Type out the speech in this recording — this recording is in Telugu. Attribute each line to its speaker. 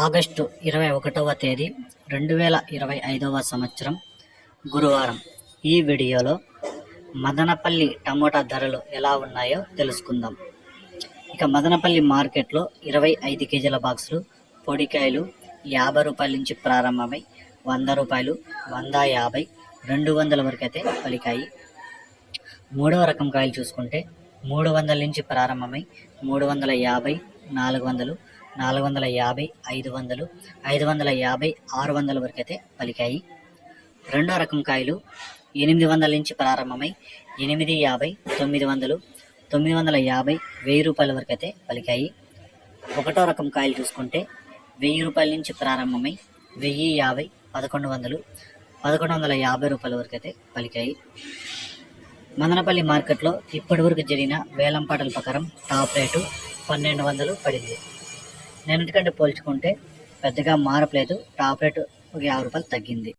Speaker 1: ఆగస్టు 21వ తేదీ 2025వ సంవత్సరం గురువారం. ఈ వీడియోలో మదనపల్లి టమోటా ధరలు ఎలా ఉన్నాయో తెలుసుకుందాం. ఇక మదనపల్లి మార్కెట్లో 25 కేజీల బాక్సులు పొడికాయలు 50 రూపాయల నుంచి ప్రారంభమై 100 రూపాయలు, 150, 200 వరకు అయితే పలికాయి. మూడవ రకం కాయలు చూసుకుంటే 300 నుంచి ప్రారంభమై 350, 400, 450, 500, 550, 600 వరకు అయితే పలికాయి. రెండో రకం కాయలు 800 నుంచి ప్రారంభమై 850, 900, 950, 1000 రూపాయల వరకు అయితే పలికాయి. ఒకటో రకం కాయలు చూసుకుంటే 1000 రూపాయల నుంచి ప్రారంభమై 1050, 1100, 1150 రూపాయల వరకు అయితే పలికాయి. మదనపల్లి మార్కెట్లో ఇప్పటి వరకు జరిగిన వేలంపాటల ప్రకారం టాప్ రేటు 1200 పడింది. నిన్నటికంటే పోల్చుకుంటే పెద్దగా మారట్లేదు. టాప్ రేటు ఒక 50 రూపాయలు తగ్గింది.